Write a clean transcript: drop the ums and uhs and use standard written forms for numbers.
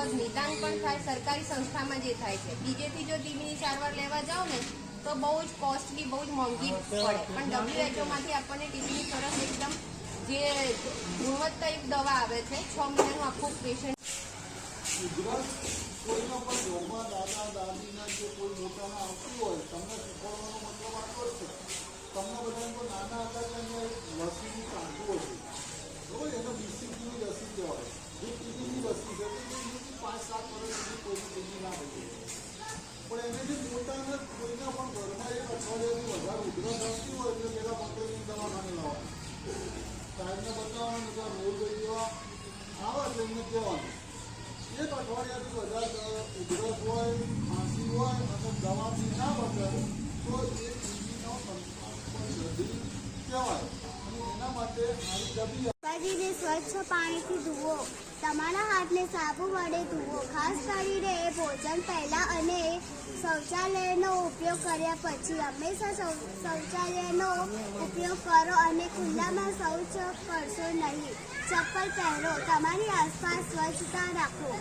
વખત નિદાન પણ થાય સરકારી સંસ્થામાં જે થાય છે। બીજેથી જો ટીબીની સારવાર લેવા જાઓ ને તો બહુ જ કોસ્ટલી, બહુ જ મોંઘી પડે, પણ WHO માંથી આપણને ટીબીની સરસ એકદમ જે ગુણવત્તાયુક્ત દવા આવે છે। 6 મહિનાનું આખું પેશન્ટ કોઈના પણ ઘરમાં દાદા દાદીના જે કોઈ મોટાના આવતું હોય તમને શીખવાડવાનો મતલબ આટલો જ છે। તમને બધાને તો નાના હતા ત્યારે રસીની કાઢવું હતું બરાબર, એને BCGની રસી કહેવાય, જે ટીબીની રસી છે તે 5-7 વર્ષ સુધી કોઈની ટીબી ના થઈ પણ એને જે મોટાને કોઈના પણ ઘરમાં એક અઠવાડિયાથી વધારે ઉધરસ આવતી હોય એટલે પેલા પંકજની દવાખાને લાવવાની, સાહેબને બતાવવાનું બધા રોગ લઈ જવા આવે એટલે એમને કહેવાનું એક અઠવાડિયાથી વધારે ઉધરસ હોય, ખાંસી હોય અને દવાથી ના બદલાય તો એ ટીબીનો દર્દી કહેવાય અને એના માટે આવી દબી શરીરને સ્વચ્છ પાણીથી ધુઓ, તમારા હાથને સાબુ વડે ધુઓ, ખાસ કરીને ભોજન પહેલાં અને શૌચાલયનો ઉપયોગ કર્યા પછી હંમેશા શૌચાલયનો ઉપયોગ કરો અને ખુલ્લામાં શૌચ કરશો નહીં। ચપ્પલ પહેરો, તમારી આસપાસ સ્વચ્છતા રાખો।